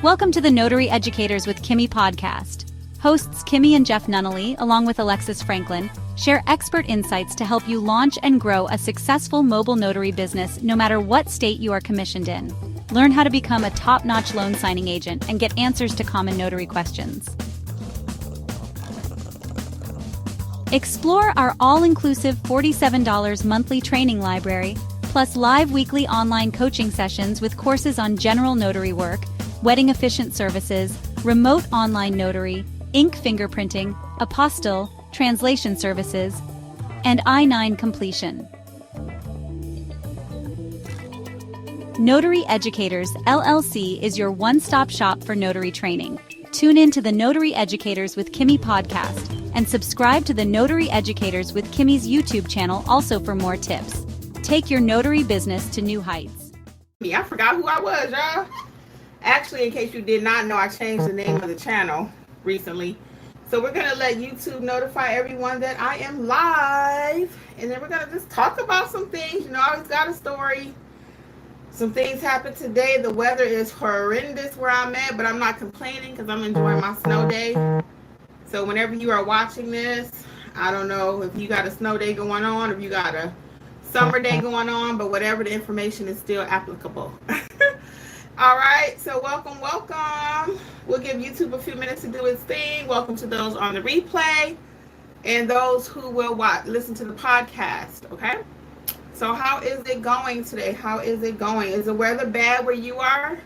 Welcome to the Notary Educators with Kimmi Podcast. Hosts Kimmi and Jeff Nunnally, along with Alexis Franklin, share expert insights to help you launch and grow a successful mobile notary business no matter what state you are commissioned in. Learn how to become a top-notch loan signing agent and get answers to common notary questions. Explore our all-inclusive $47 monthly training library, plus live weekly online coaching sessions with courses on general notary work, wedding efficient services, remote online notary, ink fingerprinting, apostille, translation services, and I-9 completion. Notary Educators, LLC is your one-stop shop for notary training. Tune in to the Notary Educators with Kimmi podcast and subscribe to the Notary Educators with Kimmi's YouTube channel also for more tips. Take your notary business to new heights. I forgot who I was, y'all. Actually, in case you did not know, I changed the name of the channel recently. So we're going to let YouTube notify everyone that I am live. And then we're going to just talk about some things. You know, I always got a story. Some things happened today. The weather is horrendous where I'm at, but I'm not complaining because I'm enjoying my snow day. So whenever you are watching this, I don't know if you got a snow day going on, if you got a summer day going on, but whatever, the information is still applicable. All right, so welcome. We'll give YouTube a few minutes to do its thing. Welcome to those on the replay and those who will listen to the podcast, okay? So how is it going today? How is it going? Is the weather bad where you are?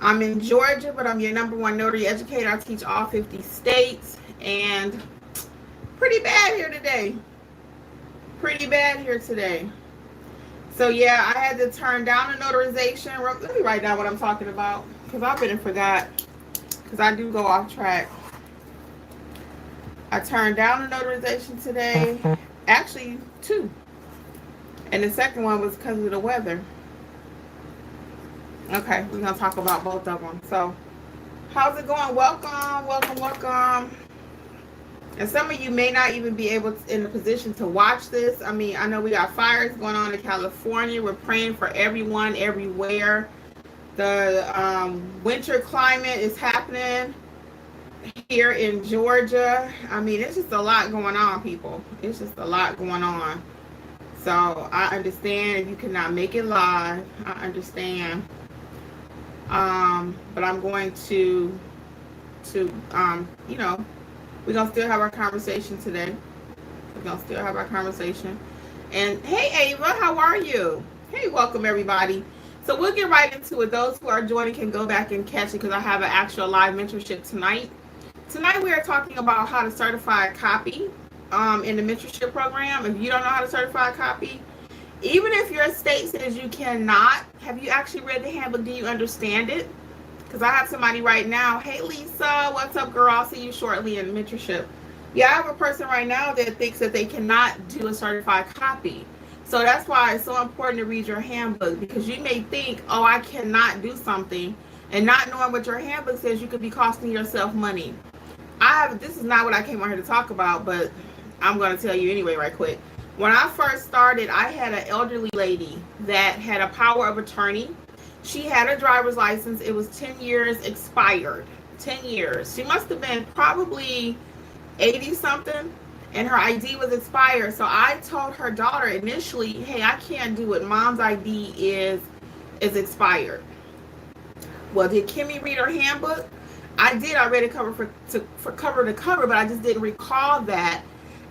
I'm in Georgia, but I'm your #1 notary educator. I teach all 50 states, and pretty bad here today. So yeah, I had to turn down the notarization. Let me write down what I'm talking about because I've been and forgot because I do go off track. I turned down the notarization today. Actually, 2. And the second one was because of the weather. Okay, we're going to talk about both of them. So, how's it going? Welcome. And some of you may not even be in a position to watch this. I mean, I know we got fires going on in California. We're praying for everyone, everywhere. The winter climate is happening here in Georgia. I mean, it's just a lot going on, people. It's just a lot going on. So, I understand if you cannot make it live. I understand. But I'm going to we're going to still have our conversation today. And hey, Ava, how are you? Hey, welcome, everybody. So we'll get right into it. Those who are joining can go back and catch it because I have an actual live mentorship tonight. Tonight we are talking about how to certify a copy in the mentorship program. If you don't know how to certify a copy, even if your state says you cannot, have you actually read the handbook? Do you understand it? Because I have somebody right now. Hey, Lisa, what's up, girl? I'll see you shortly in mentorship. Yeah, I have a person right now that thinks that they cannot do a certified copy. So that's why it's so important to read your handbook, because you may think, oh, I cannot do something, and not knowing what your handbook says, you could be costing yourself money. This is not what I came on here to talk about, but I'm going to tell you anyway right quick. When I first started, I had an elderly lady that had a power of attorney. She had a driver's license. It was 10 years expired. 10 years. She must have been probably 80-something, and her ID was expired. So I told her daughter initially, hey, I can't do it. Mom's ID is expired. Well, did Kimmi read her handbook? I did. I read it cover to cover, but I just didn't recall that.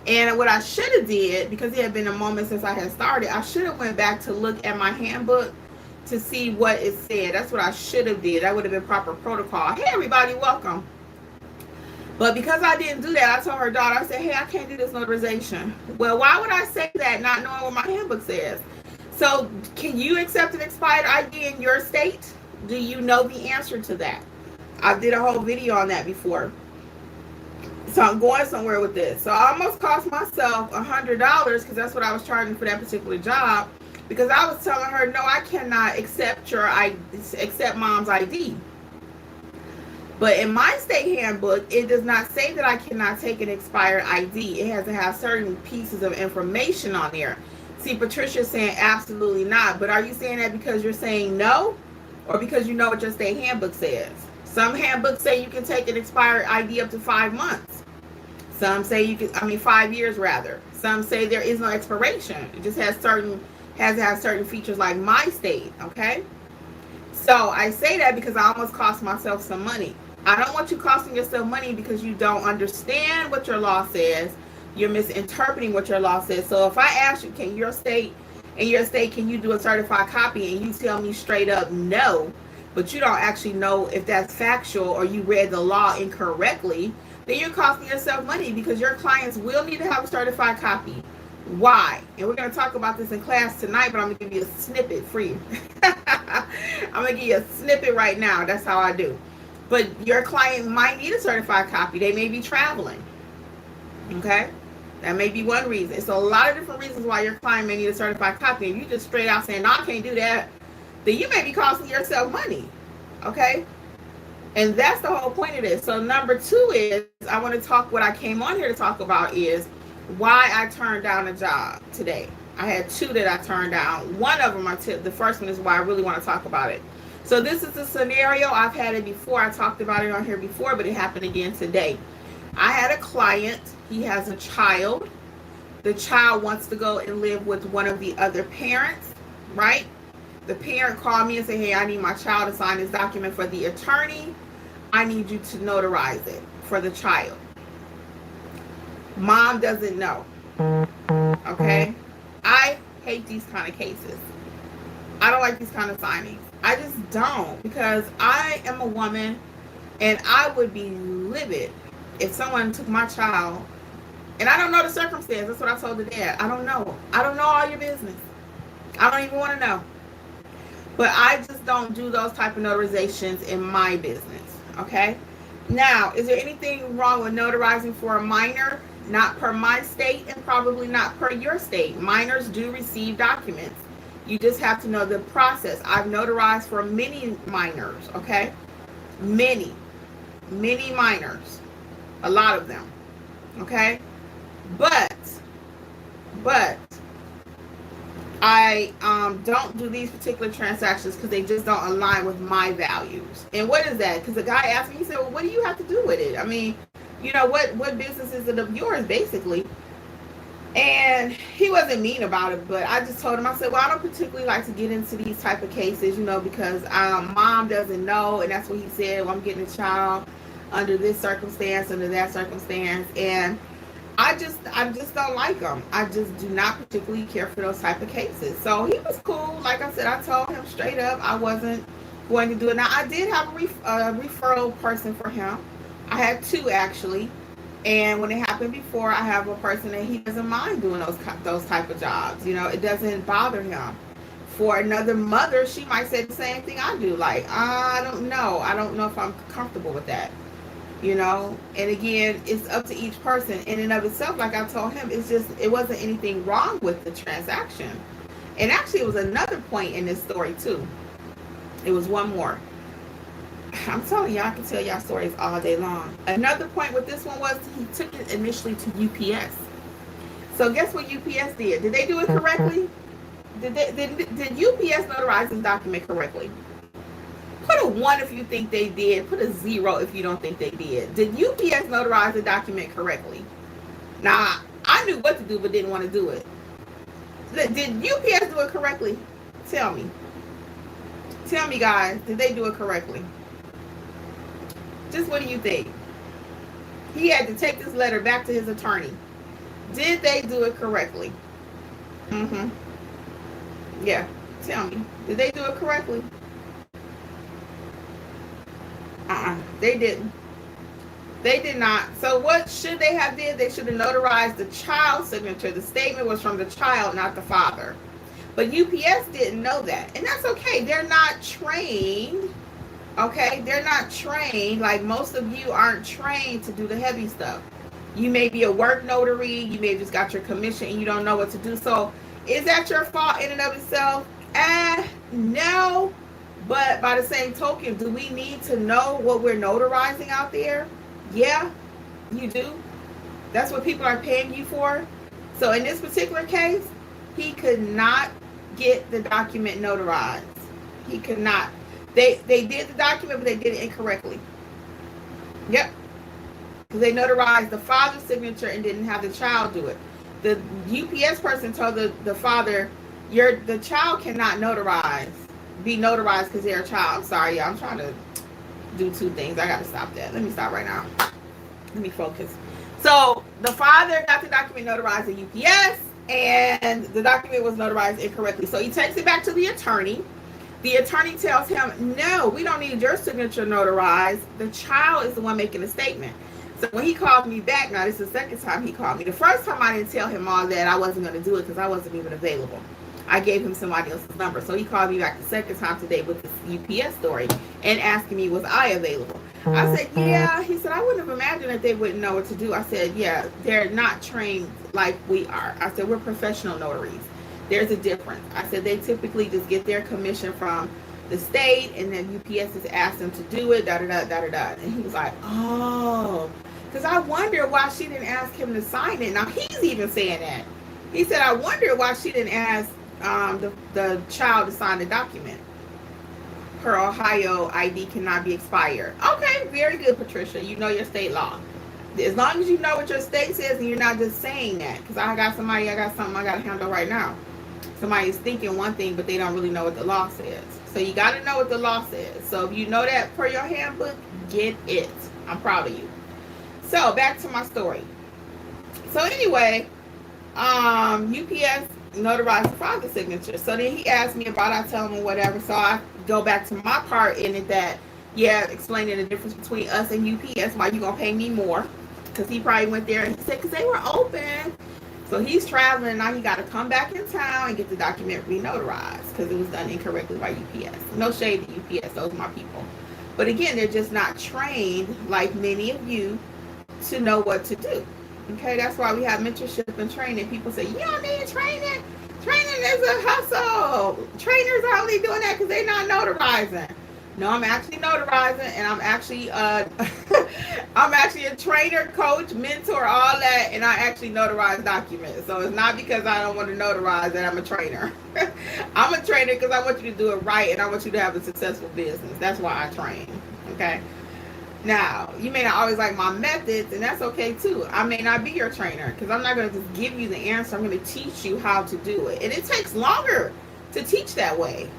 And what I should have did, because it had been a moment since I had started, I should have went back to look at my handbook to see what it said. That's what I should have did. That would have been proper protocol. Hey, everybody, welcome. But because I didn't do that, I told her daughter, I said, hey, I can't do this notarization. Well, why would I say that not knowing what my handbook says? So can you accept an expired ID in your state? Do you know the answer to that? I did a whole video on that before. So I'm going somewhere with this. So I almost cost myself $100 because that's what I was charging for that particular job. Because I was telling her, no, I cannot accept mom's ID. But in my state handbook, it does not say that I cannot take an expired ID. It has to have certain pieces of information on there. See, Patricia's saying absolutely not. But are you saying that because you're saying no? or because you know what your state handbook says. Some handbooks say you can take an expired ID up to 5 months. Some say 5 years rather. Some say there is no expiration. It just has to have certain features like my state, okay? So I say that because I almost cost myself some money. I don't want you costing yourself money because you don't understand what your law says. You're misinterpreting what your law says. So if I ask you, can you do a certified copy, and you tell me straight up no, but you don't actually know if that's factual or you read the law incorrectly, then you're costing yourself money because your clients will need to have a certified copy. Why? And we're going to talk about this in class tonight, but I'm going to give you a snippet for you. I'm going to give you a snippet right now. That's how I do. But your client might need a certified copy. They may be traveling. Okay? That may be one reason. It's a lot of different reasons why your client may need a certified copy. And you just straight out saying, no, I can't do that, then you may be costing yourself money. Okay? And that's the whole point of this. So number 2 is, I want to talk, what I came on here to talk about is why I turned down a job today. I had 2 that I turned down. One of them, the first one is why I really want to talk about it. So this is a scenario. I've had it before. I talked about it on here before, but it happened again today. I had a client. He has a child. The child wants to go and live with one of the other parents, right? The parent called me and said, hey, I need my child to sign this document for the attorney. I need you to notarize it for the child. Mom doesn't know. Okay? I hate these kind of cases. I don't like these kind of signings. I just don't, because I am a woman and I would be livid if someone took my child, and I don't know the circumstance. That's what I told the dad. I don't know. I don't know all your business. I don't even want to know. But I just don't do those type of notarizations in my business. Okay? Now, is there anything wrong with notarizing for a minor? Not per my state and probably not per your state. Minors do receive documents. You just have to know the process. I've notarized for many minors, okay? Many minors. A lot of them, okay? But I don't do these particular transactions because they just don't align with my values. And what is that? Because the guy asked me, he said, well, what do you have to do with it? I mean, you know, what business is it of yours, basically? And he wasn't mean about it, but I just told him, I said, well, I don't particularly like to get into these type of cases, you know, because mom doesn't know, and that's what he said, well, I'm getting a child under this circumstance, under that circumstance, and I just don't like them. I just do not particularly care for those type of cases. So he was cool. Like I said, I told him straight up I wasn't going to do it. Now, I did have a referral person for him. I had 2 actually. And when it happened before, I have a person that he doesn't mind doing those type of jobs. You know, it doesn't bother him. For another mother, she might say the same thing I do. Like, I don't know. I don't know if I'm comfortable with that. You know, and again, it's up to each person. In and of itself, like I told him, it wasn't anything wrong with the transaction. And actually, it was another point in this story too. It was one more. I'm telling you, I can tell y'all stories all day long. Another point with this one was he took it initially to UPS. So guess what UPS did? Did they do it correctly? Did UPS notarize this document correctly? Put a 1 if you think they did. Put a 0 if you don't think they did. Did UPS notarize the document correctly? Now, I knew what to do but didn't want to do it. Did UPS do it correctly? Tell me. Tell me, guys. Did they do it correctly? Just what do you think? He had to take this letter back to his attorney. Did they do it correctly? Yeah. Tell me. Did they do it correctly? They didn't. They did not. So what should they have did? They should have notarized the child's signature. The statement was from the child, not the father. But UPS didn't know that. And that's okay. They're not trained. Okay? They're not trained. Like most of you aren't trained to do the heavy stuff. You may be a work notary. You may have just got your commission and you don't know what to do. So is that your fault in and of itself? No. But by the same token, do we need to know what we're notarizing out there? Yeah, you do. That's what people are paying you for. So in this particular case, he could not get the document notarized. He could not. They did the document, but they did it incorrectly. Yep. Because they notarized the father's signature and didn't have the child do it. The UPS person told the father, the child cannot be notarized because they're a child. I'm sorry, y'all. I'm trying to do two things. I got to stop that. Let me stop right now. Let me focus. So the father got the document notarized at UPS, and the document was notarized incorrectly. So he takes it back to the attorney. The attorney tells him, no, we don't need your signature notarized. The child is the one making the statement. So when he called me back, now this is the second time he called me. The first time I didn't tell him all that. I wasn't going to do it because I wasn't even available. I gave him somebody else's number. So he called me back the second time today with this UPS story and asking me, was I available? I said, yeah. He said, I wouldn't have imagined that they wouldn't know what to do. I said, yeah, they're not trained like we are. I said, we're professional notaries. There's a difference. I said, they typically just get their commission from the state, and then UPS has asked them to do it, da-da-da. And he was like, oh, because I wonder why she didn't ask him to sign it. Now, he's even saying that. He said, I wonder why she didn't ask the child to sign the document. Her Ohio ID cannot be expired. Okay, very good, Patricia. You know your state law. As long as you know what your state says and you're not just saying that. Because I got something I got to handle right now. Somebody is thinking one thing, but they don't really know what the law says. So you got to know what the law says. So if you know that per your handbook, get it. I'm proud of you. So back to my story. So anyway, UPS notarized the father's signature. So then he asked me about it. I tell him whatever. So I go back to my part in it that, yeah, explaining the difference between us and UPS, why you going to pay me more. Because he probably went there and he said, because they were open. So he's traveling, and now he got to come back in town and get the document re-notarized because it was done incorrectly by UPS. No shade to UPS, those are my people. But again, they're just not trained, like many of you, to know what to do. Okay, that's why we have mentorship and training. People say, you don't need training. Training is a hustle. Trainers are only doing that because they're not notarizing. No, I'm actually notarizing, and I'm actually I'm actually a trainer, coach, mentor, all that, and I actually notarize documents. So it's not because I don't want to notarize that I'm a trainer. I'm a trainer because I want you to do it right, and I want you to have a successful business. That's why I train. Okay. Now, you may not always like my methods, and that's okay too. I may not be your trainer because I'm not going to just give you the answer. I'm going to teach you how to do it, and it takes longer to teach that way.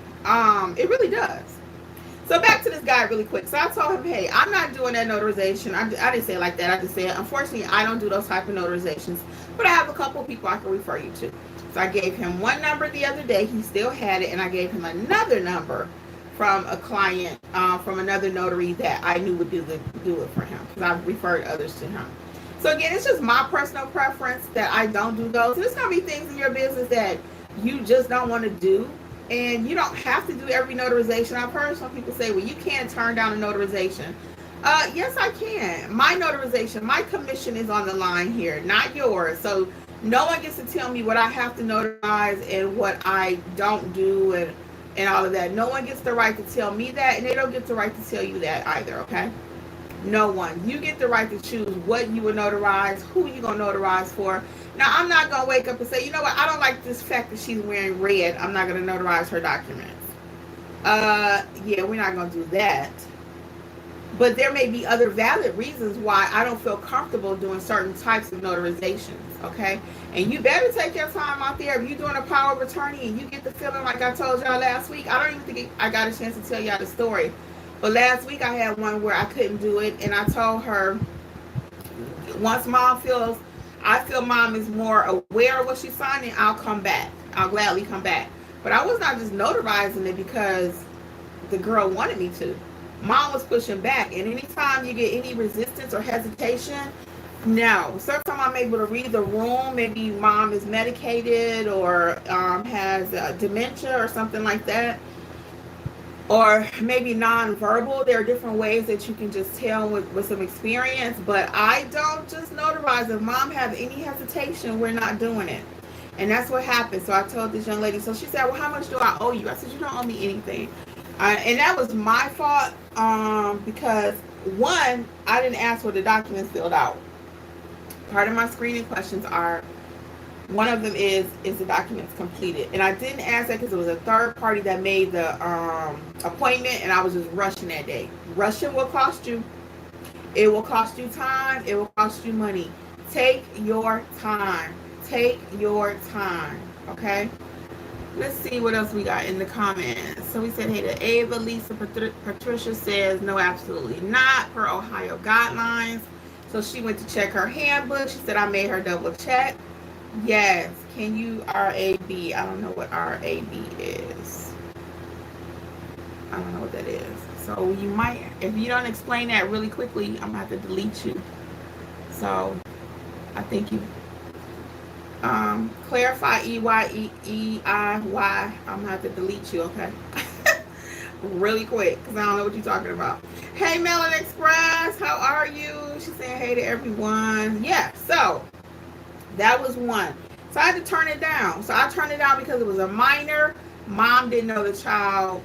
It really does. So back to this guy really quick. So I told him, hey, I'm not doing that notarization. I didn't say it like that. I just said, unfortunately, I don't do those type of notarizations. But I have a couple of people I can refer you to. So I gave him one number the other day. He still had it. And I gave him another number from a client, from another notary that I knew would do it for him. Because I've referred others to him. So again, it's just my personal preference that I don't do those. There's going to be things in your business that you just don't want to do. And you don't have to do every notarization. I've heard some people say, well, you can't turn down a notarization. Yes, I can. My notarization, my commission is on the line here, not yours. So no one gets to tell me what I have to notarize and what I don't do and all of that. No one gets the right to tell me that, and they don't get the right to tell you that either, okay? No one. You get the right to choose what you will notarize, who you going to notarize for. Now, I'm not going to wake up and say, you know what, I don't like this fact that she's wearing red. I'm not going to notarize her documents. Yeah, we're not going to do that. But there may be other valid reasons why I don't feel comfortable doing certain types of notarizations, okay? And you better take your time out there. If you're doing a power of attorney and you get the feeling like I told y'all last week, I don't even think I got a chance to tell y'all the story. But last week I had one where I couldn't do it, and I told her, once I feel mom is more aware of what she's signing, I'll come back. I'll gladly come back. But I was not just notarizing it because the girl wanted me to. Mom was pushing back, and anytime you get any resistance or hesitation, no. Sometimes I'm able to read the room. Maybe mom is medicated or has dementia or something like that. Or maybe nonverbal. There are different ways that you can just tell with some experience. But I don't just notarize. If mom have any hesitation, we're not doing it. And that's what happened. So I told this young lady. So she said, well, how much do I owe you? I said, you don't owe me anything. And that was my fault because, one, I didn't ask for the documents filled out. Part of my screening questions are, One of them is the documents completed? And I didn't ask that because it was a third party that made the appointment, and I was just rushing that day. Rushing will cost you. It will cost you time. It will cost you money. Take your time. Take your time. Okay? Let's see what else we got in the comments. So we said, hey to Ava. Lisa Patricia says, no, absolutely not, per Ohio guidelines. So she went to check her handbook. She said, I made her double check. Yes. Can you RAB? I don't know what RAB is. I don't know what that is. So you might, if you don't explain that really quickly, I'm going to have to delete you. So I think you clarify EYEEIY. I'm going to have to delete you, okay? Really quick, because I don't know what you're talking about. Hey, Melon Express, how are you? She's saying hey to everyone. Yeah, so that was one. So I had to turn it down. So I turned it down because it was a minor. Mom didn't know the child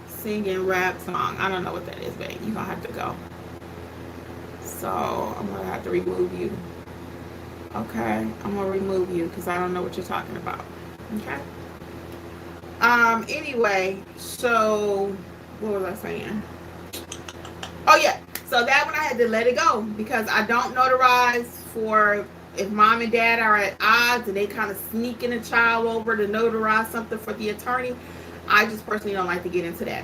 singing rap song. I don't know what that is, babe. You're going to have to go. So I'm going to have to remove you. Okay, I'm going to remove you because I don't know what you're talking about. Okay. Anyway, so what was I saying? Oh yeah, so that one I had to let it go because I don't notarize for if mom and dad are at odds and they kind of sneaking a child over to notarize something for the attorney. I just personally don't like to get into that.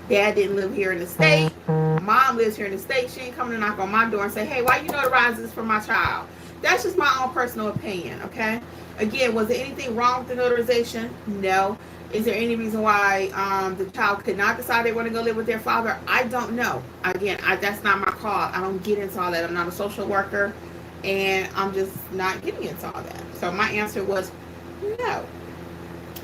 Dad didn't live here in the state. Mom lives here in the state. She ain't coming to knock on my door and say, hey, why you notarize this for my child? That's just my own personal opinion, okay? Again, was there anything wrong with the notarization? No. Is there any reason why the child could not decide they want to go live with their father? I don't know. Again, that's not my call. I don't get into all that. I'm not a social worker, and I'm just not getting into all that. So my answer was no.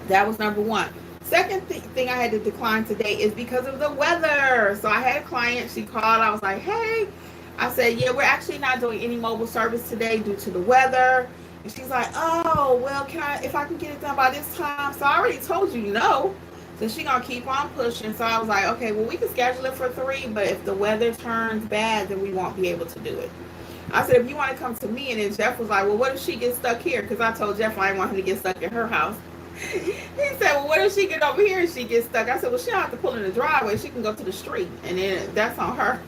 That was number one. Second thing I had to decline today is because of the weather. So I had a client. She called. I was like, hey. I said, yeah, we're actually not doing any mobile service today due to the weather. And she's like, oh, well, if I can get it done by this time? So I already told you no. So she's going to keep on pushing. So I was like, okay, well, we can schedule it for 3, but if the weather turns bad, then we won't be able to do it. I said, if you want to come to me, and then Jeff was like, well, what if she gets stuck here? Because I told Jeff I didn't want him to get stuck in her house. He said, well, what if she get over here and she gets stuck? I said, well, she don't have to pull in the driveway. She can go to the street, and then that's on her.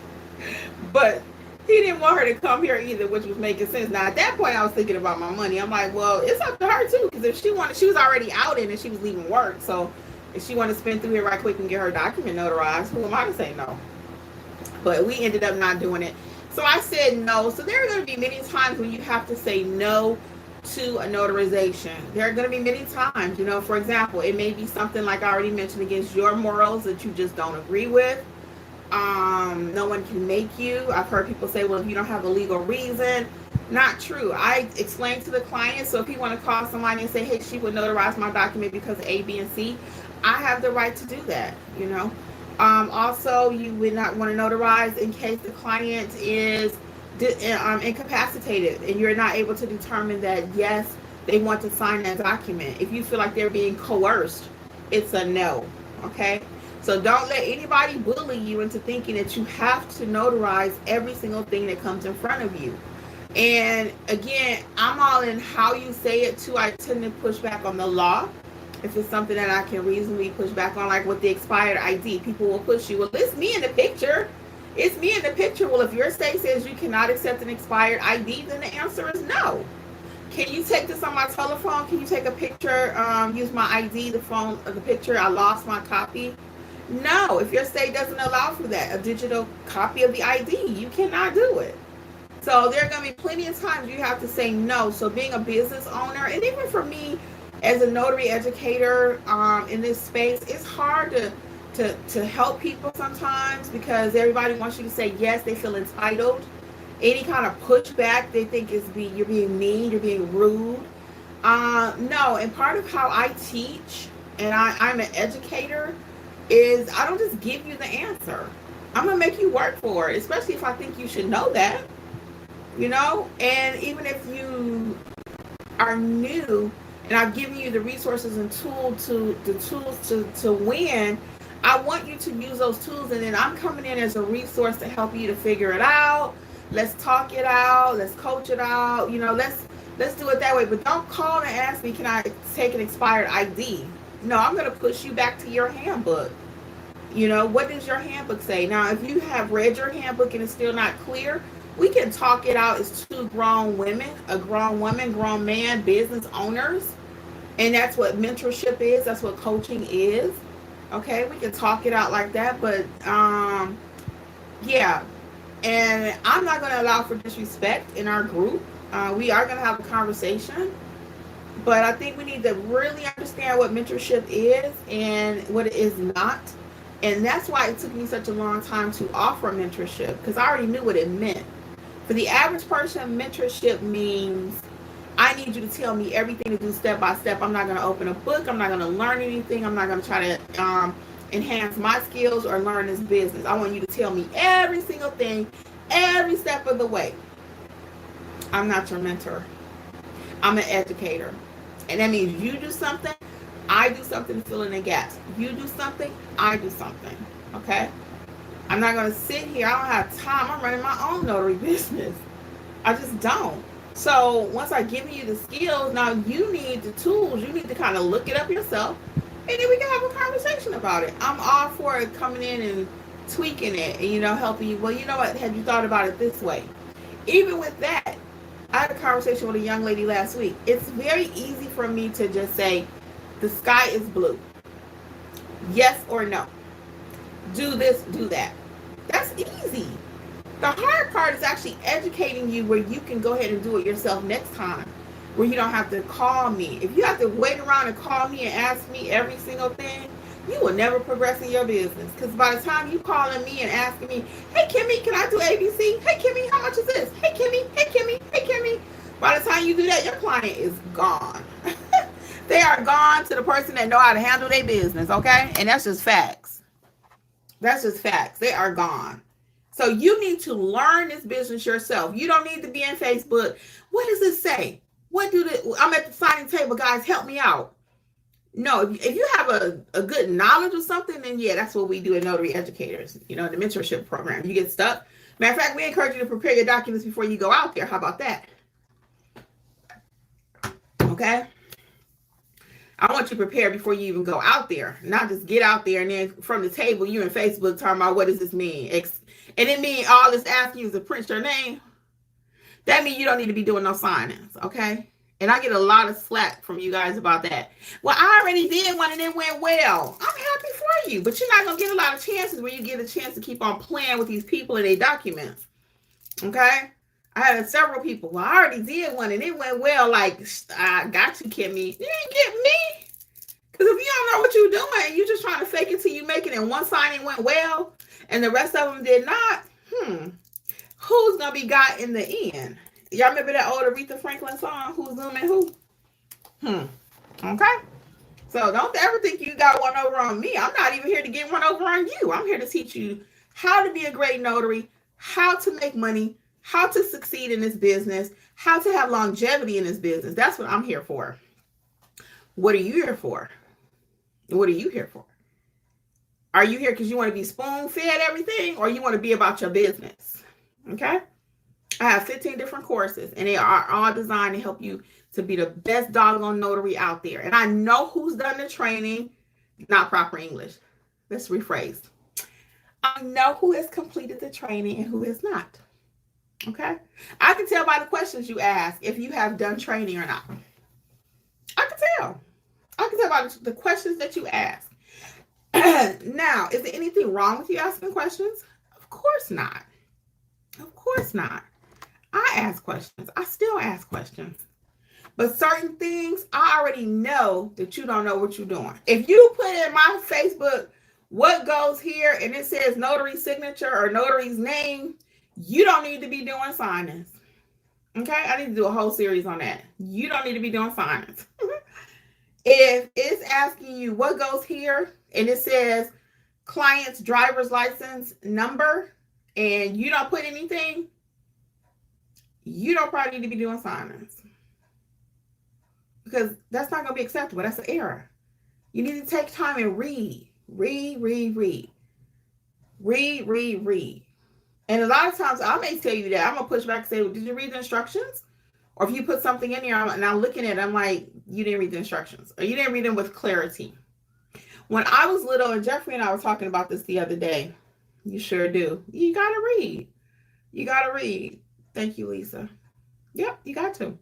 But he didn't want her to come here either, which was making sense. Now, at that point, I was thinking about my money. I'm like, well, it's up to her, too, because if she wanted, she was already out in and she was leaving work. So if she wanted to spin through here right quick and get her document notarized, who am I to say no? But we ended up not doing it. So I said no. So there are going to be many times when you have to say no to a notarization. There are going to be many times, you know, for example, it may be something like I already mentioned against your morals that you just don't agree with. No one can make you. I've heard people say, well, if you don't have a legal reason. Not true. I explained to the client, so if you want to call somebody and say, hey, she would notarize my document because of A, B, and C, I have the right to do that, you know. Also, you would not want to notarize in case the client is incapacitated and you're not able to determine that, yes, they want to sign that document. If you feel like they're being coerced, it's a no, okay? So don't let anybody bully you into thinking that you have to notarize every single thing that comes in front of you. And again, I'm all in how you say it too. I tend to push back on the law. If it's something that I can reasonably push back on, like with the expired ID, people will push you. Well, it's me in the picture. It's me in the picture. Well, if your state says you cannot accept an expired ID, then the answer is no. Can you take this on my telephone? Can you take a picture, use my ID, the phone, the picture? I lost my copy. No, if your state doesn't allow for that, a digital copy of the ID, you cannot do it. So there are going to be plenty of times you have to say no. So being a business owner, and even for me as a notary educator in this space, it's hard to help people sometimes because everybody wants you to say yes. They feel entitled. Any kind of pushback, they think you're being mean, you're being rude. No, and part of how I teach, and I'm an educator, is I don't just give you the answer. I'm going to make you work for it, especially if I think you should know that, you know? And even if you are new and I've given you the resources and tools to win, I want you to use those tools, and then I'm coming in as a resource to help you to figure it out. Let's talk it out. Let's coach it out. You know, let's Let's do it that way. But don't call and ask me, can I take an expired ID? No, I'm going to push you back to your handbook. What does your handbook say? Now, if you have read your handbook and it's still not clear, we can talk it out as two grown women, a grown woman, grown man, business owners. And that's what mentorship is. That's what coaching is. Okay, we can talk it out like that. But, yeah. And I'm not going to allow for disrespect in our group. We are going to have a conversation. But I think we need to really understand what mentorship is and what it is not. And that's why it took me such a long time to offer mentorship, because I already knew what it meant. For the average person, mentorship means I need you to tell me everything to do step by step. I'm not going to open a book. I'm not going to learn anything. I'm not going to try to enhance my skills or learn this business. I want you to tell me every single thing, every step of the way. I'm not your mentor. I'm an educator. And that means you do something, I do something to fill in the gaps. You do something, I do something. Okay? I'm not going to sit here. I don't have time. I'm running my own notary business. I just don't. So once I give you the skills, now you need the tools. You need to kind of look it up yourself. And then we can have a conversation about it. I'm all for it, coming in and tweaking it and, helping you. Well, you know what? Have you thought about it this way? Even with that, I had a conversation with a young lady last week. It's very easy for me to just say, the sky is blue. Yes or no. Do this, do that. That's easy. The hard part is actually educating you where you can go ahead and do it yourself next time, where you don't have to call me. If you have to wait around and call me and ask me every single thing, you will never progress in your business. Because by the time you calling me and asking me, hey, Kimmi, can I do ABC? Hey, Kimmi, how much is this? Hey, Kimmi, hey, Kimmi, hey, Kimmi. By the time you do that, your client is gone. They are gone to the person that know how to handle their business, okay? And that's just facts. That's just facts. They are gone. So you need to learn this business yourself. You don't need to be in Facebook. What does it say? I'm at the signing table, guys, help me out. No, if you have a good knowledge of something, then yeah, that's what we do at Notary Educators, the mentorship program. You get stuck. Matter of fact, we encourage you to prepare your documents before you go out there. How about that? Okay? I want you prepared before you even go out there. Not just get out there and then from the table, you in Facebook talking about what does this mean? And it mean all this asking you is to print your name. That means you don't need to be doing no signings, okay? And I get a lot of slack from you guys about that. Well, I already did one and it went well. I'm happy for you, but you're not going to get a lot of chances where you get a chance to keep on playing with these people and their documents, okay? I had several people. Well, I already did one and it went well. Like, I got you, Kimmi. You didn't get me. Because if you don't know what you're doing and you're just trying to fake it till you make it and one signing went well and the rest of them did not, who's going to be got in the end? Y'all remember that old Aretha Franklin song, Who's Zooming Who? Okay. So don't ever think you got one over on me. I'm not even here to get one over on you. I'm here to teach you how to be a great notary, how to make money, how to succeed in this business, how to have longevity in this business. That's what I'm here for. What are you here for? What are you here for? Are you here because you want to be spoon-fed everything, or you want to be about your business? Okay? I have 15 different courses, and they are all designed to help you to be the best doggone notary out there. And I know who's done the training, not proper English. Let's rephrase. I know who has completed the training and who has not. Okay? I can tell by the questions you ask if you have done training or not. I can tell. I can tell by the questions that you ask. Now, is there anything wrong with you asking questions? Of course not. Of course not. I ask questions. I still ask questions. But certain things, I already know that you don't know what you're doing. If you put in my Facebook, what goes here, and it says notary signature or notary's name, you don't need to be doing signings. Okay? I need to do a whole series on that. You don't need to be doing signings. If it's asking you what goes here, and it says client's driver's license number, and you don't put anything, you don't probably need to be doing signings. Because that's not going to be acceptable. That's an error. You need to take time and read. Read. And a lot of times I may tell you that. I'm going to push back and say, well, did you read the instructions? Or if you put something in there and I'm looking at it, I'm like, you didn't read the instructions, or you didn't read them with clarity. When I was little, and Jeffrey and I were talking about this the other day, you sure do. You got to read. You got to read. Thank you, Lisa. Yep, you got to.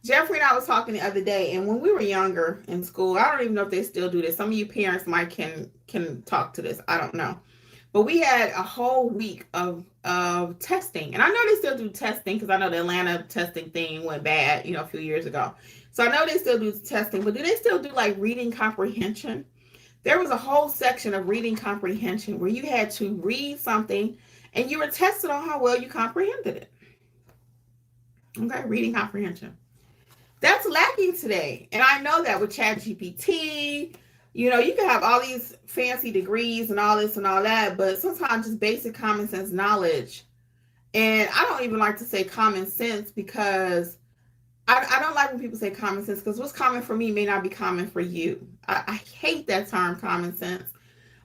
Jeffrey and I was talking the other day, and when we were younger in school, I don't even know if they still do this. Some of you parents might can talk to this. I don't know. But we had a whole week of testing. And I know they still do testing because I know the Atlanta testing thing went bad, a few years ago. So I know they still do testing, but do they still do like reading comprehension? There was a whole section of reading comprehension where you had to read something and you were tested on how well you comprehended it. Okay, reading comprehension. That's lacking today. And I know that with ChatGPT, you can have all these fancy degrees and all this and all that, but sometimes just basic common sense knowledge. And I don't even like to say common sense because I don't like when people say common sense, because what's common for me may not be common for you. I hate that term, common sense.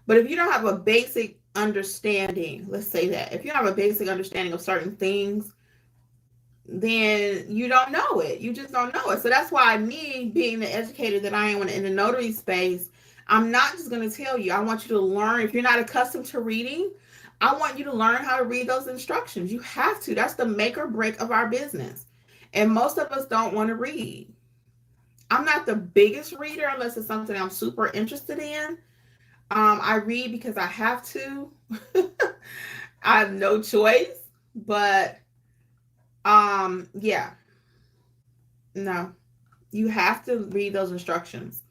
But if you don't have a basic understanding, let's say that, if you don't have a basic understanding of certain things, then you don't know it. You just don't know it. So that's why me, being the educator that I am in the notary space, I'm not just going to tell you. I want you to learn. If you're not accustomed to reading, I want you to learn how to read those instructions. You have to. That's the make or break of our business. And most of us don't want to read. I'm not the biggest reader unless it's something I'm super interested in. I read because I have to. I have no choice. But yeah. No. You have to read those instructions.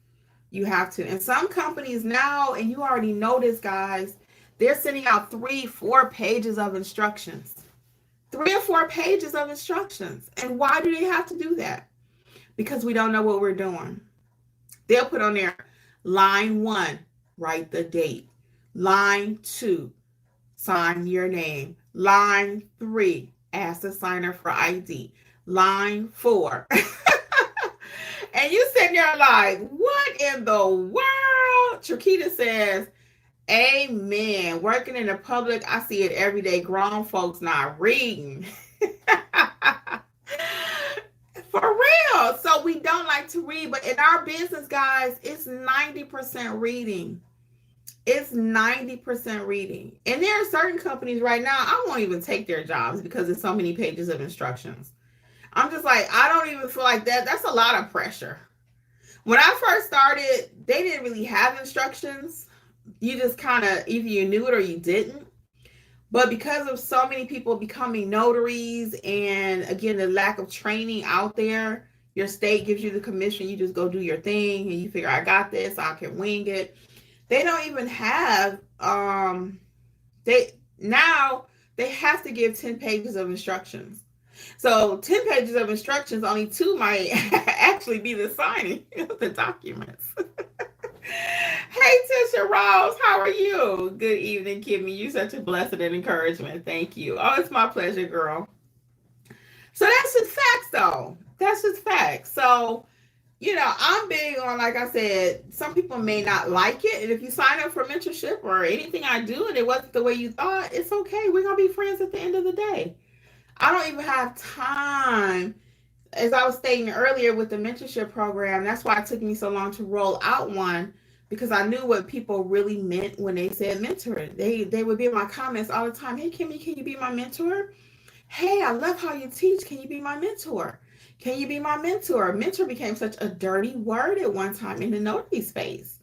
You have to. And some companies now, and you already know this, guys, they're sending out 3-4 pages of instructions. 3 or 4 pages of instructions. And why do they have to do that? Because we don't know what we're doing. They'll put on there, line 1, write the date. Line 2, sign your name. Line 3, ask the signer for ID. Line 4. And you sitting there like, what in the world? Chiquita says, amen. Working in the public, I see it every day. Grown folks not reading. For real. So we don't like to read. But in our business, guys, it's 90% reading. It's 90% reading. And there are certain companies right now, I won't even take their jobs because there's so many pages of instructions. I'm just like, I don't even feel like that. That's a lot of pressure. When I first started, they didn't really have instructions. You just kind of, either you knew it or you didn't. But because of so many people becoming notaries, and again, the lack of training out there, your state gives you the commission, you just go do your thing and you figure, I got this, I can wing it. They don't even have, they have to give 10 pages of instructions. So 10 pages of instructions, only 2 might actually be the signing of the documents. Hey, Tisha Ross, how are you? Good evening, Kimmi. You're such a blessing and encouragement. Thank you. Oh, it's my pleasure, girl. So that's just facts, though. That's just facts. So, I'm big on, like I said, some people may not like it. And if you sign up for mentorship or anything I do and it wasn't the way you thought, it's okay. We're going to be friends at the end of the day. I don't even have time. As I was stating earlier with the mentorship program, that's why it took me so long to roll out one, because I knew what people really meant when they said mentor. They would be in my comments all the time. Hey, Kimmi, can you be my mentor? Hey, I love how you teach. Can you be my mentor? Can you be my mentor? Mentor became such a dirty word at one time in the notary space.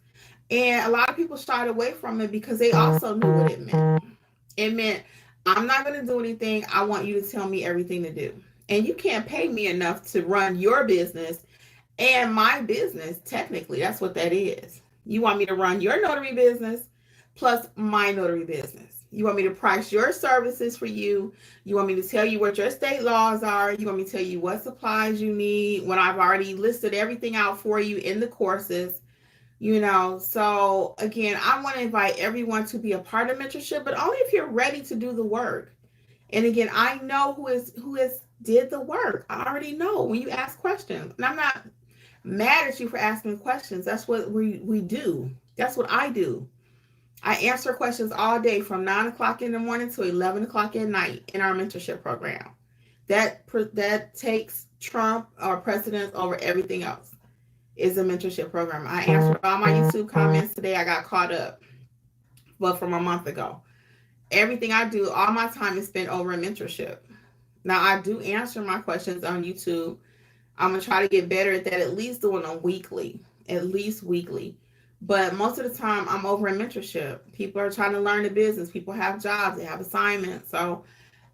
And a lot of people shied away from it because they also knew what it meant. It meant, I'm not going to do anything. I want you to tell me everything to do. And you can't pay me enough to run your business and my business. Technically, that's what that is. You want me to run your notary business plus my notary business. You want me to price your services for you. You want me to tell you what your state laws are. You want me to tell you what supplies you need when I've already listed everything out for you in the courses. So again, I want to invite everyone to be a part of mentorship, but only if you're ready to do the work. And again, I know who has did the work. I already know when you ask questions. And I'm not mad at you for asking questions. That's what we do. That's what I do. I answer questions all day from 9 o'clock in the morning to 11 o'clock at night in our mentorship program. That takes trump or precedence over everything else is a mentorship program. I answered all my YouTube comments today. I got caught up, but from a month ago. Everything I do, all my time is spent over in mentorship. Now, I do answer my questions on YouTube. I'm going to try to get better at that, at least doing them weekly, at least weekly. But most of the time, I'm over in mentorship. People are trying to learn the business. People have jobs. They have assignments. So,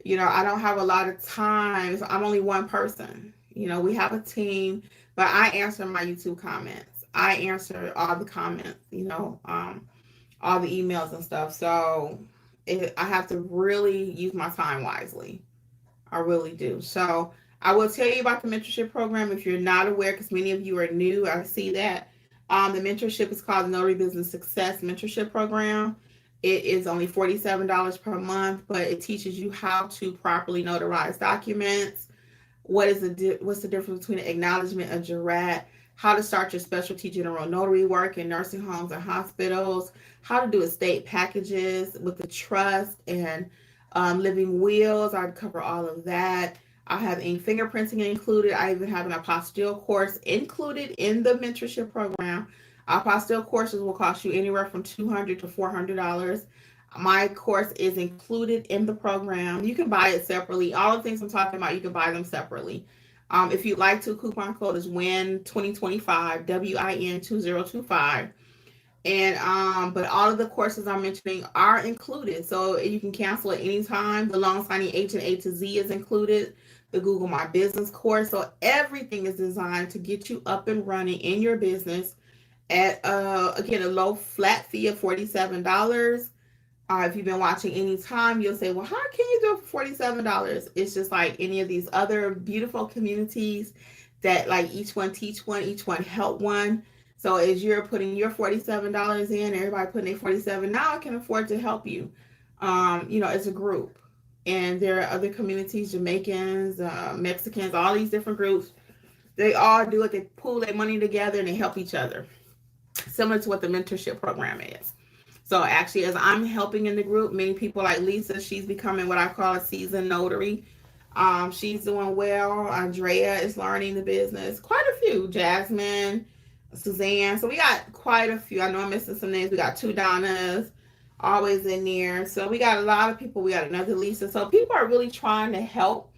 I don't have a lot of time. So I'm only one person. We have a team, but I answer my YouTube comments. I answer all the comments, all the emails and stuff. So I have to really use my time wisely. I really do. So I will tell you about the mentorship program if you're not aware, because many of you are new. I see that. The mentorship is called the Notary Business Success Mentorship Program. It is only $47 per month, but it teaches you how to properly notarize documents. What's the difference between an acknowledgement and jurat? How to start your specialty general notary work in nursing homes and hospitals. How to do estate packages with the trust and living wills. I cover all of that. I have fingerprinting included. I even have an apostille course included in the mentorship program. Apostille courses will cost you anywhere from $200 to $400. My course is included in the program. You can buy it separately. All the things I'm talking about, you can buy them separately. If you'd like to, coupon code is WIN2025, WIN 2025. And but all of the courses I'm mentioning are included, so you can cancel at any time. The long signing H and A to Z is included. The Google My Business course. So everything is designed to get you up and running in your business at again, a low flat fee of $47. If you've been watching any time, you'll say, well, how can you do it for $47? It's just like any of these other beautiful communities that like each one teach one, each one help one. So as you're putting your $47 in, everybody putting their $47, now I can afford to help you, as a group. And there are other communities, Jamaicans, Mexicans, all these different groups. They all do it. They pool their money together and they help each other. Similar to what the mentorship program is. So actually, as I'm helping in the group, many people like Lisa, she's becoming what I call a seasoned notary. She's doing well. Andrea is learning the business. Quite a few. Jasmine, Suzanne. So we got quite a few. I know I'm missing some names. We got two Donnas always in there. So we got a lot of people. We got another Lisa. So people are really trying to help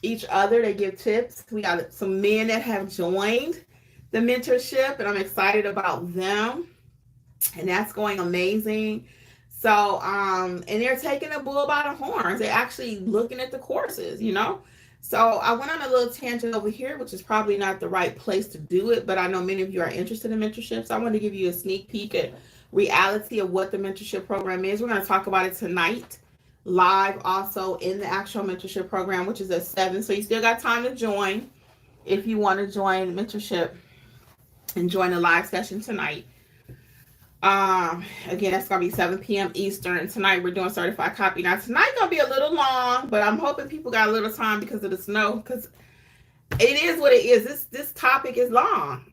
each other. They give tips. We got some men that have joined the mentorship, and I'm excited about them. And that's going amazing. So, and they're taking the bull by the horns. They're actually looking at the courses, So I went on a little tangent over here, which is probably not the right place to do it, but I know many of you are interested in mentorship. So I want to give you a sneak peek at reality of what the mentorship program is. We're going to talk about it tonight, live also in the actual mentorship program, which is at 7. So you still got time to join if you want to join mentorship and join the live session tonight. Again, that's gonna be 7 p.m. Eastern. Tonight we're doing certified copy. Now tonight's gonna be a little long, but I'm hoping people got a little time because of the snow, because it is what it is. This topic is long.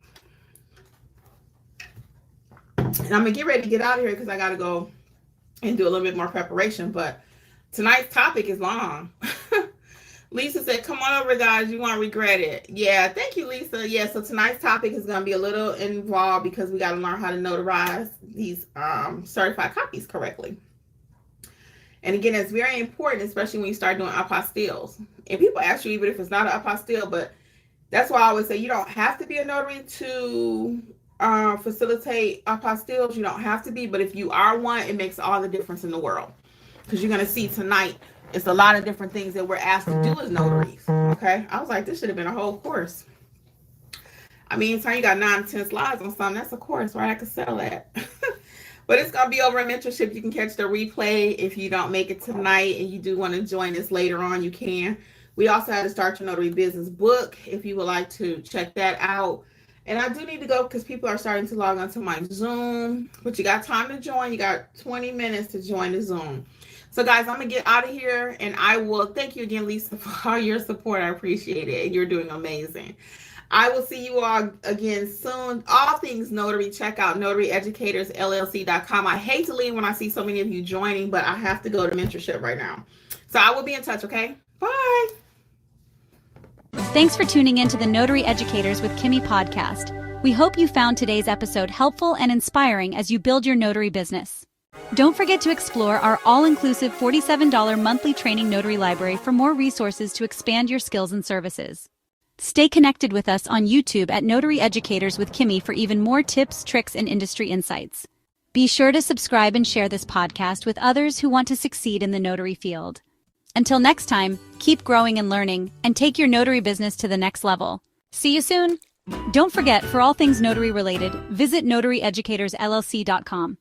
And I'm gonna get ready to get out of here because I gotta go and do a little bit more preparation, but tonight's topic is long. Lisa said, come on over, guys. You won't regret it. Yeah, thank you, Lisa. Yeah, so tonight's topic is going to be a little involved because we got to learn how to notarize these certified copies correctly. And again, it's very important, especially when you start doing apostilles. And people ask you even if it's not an apostille, but that's why I always say you don't have to be a notary to facilitate apostilles. You don't have to be, but if you are one, it makes all the difference in the world. Because you're going to see tonight, it's a lot of different things that we're asked to do as notaries. Okay. I was like, this should have been a whole course. I mean, anytime you got 9 to 10 slides on something, that's a course, right? I could sell that. But it's going to be over in mentorship. You can catch the replay if you don't make it tonight and you do want to join us later on, you can. We also have the Start Your Notary Business book if you would like to check that out. And I do need to go because people are starting to log onto my Zoom, but you got time to join. You got 20 minutes to join the Zoom. So guys, I'm going to get out of here, and I will thank you again, Lisa, for all your support. I appreciate it, and you're doing amazing. I will see you all again soon. All things notary, check out notaryeducatorsllc.com. I hate to leave when I see so many of you joining, but I have to go to mentorship right now. So I will be in touch, okay? Bye. Thanks for tuning in to the Notary Educators with Kimmi podcast. We hope you found today's episode helpful and inspiring as you build your notary business. Don't forget to explore our all-inclusive $47 monthly training notary library for more resources to expand your skills and services. Stay connected with us on YouTube at Notary Educators with Kimmi for even more tips, tricks, and industry insights. Be sure to subscribe and share this podcast with others who want to succeed in the notary field. Until next time, keep growing and learning, and take your notary business to the next level. See you soon! Don't forget, for all things notary related, visit notaryeducatorsllc.com.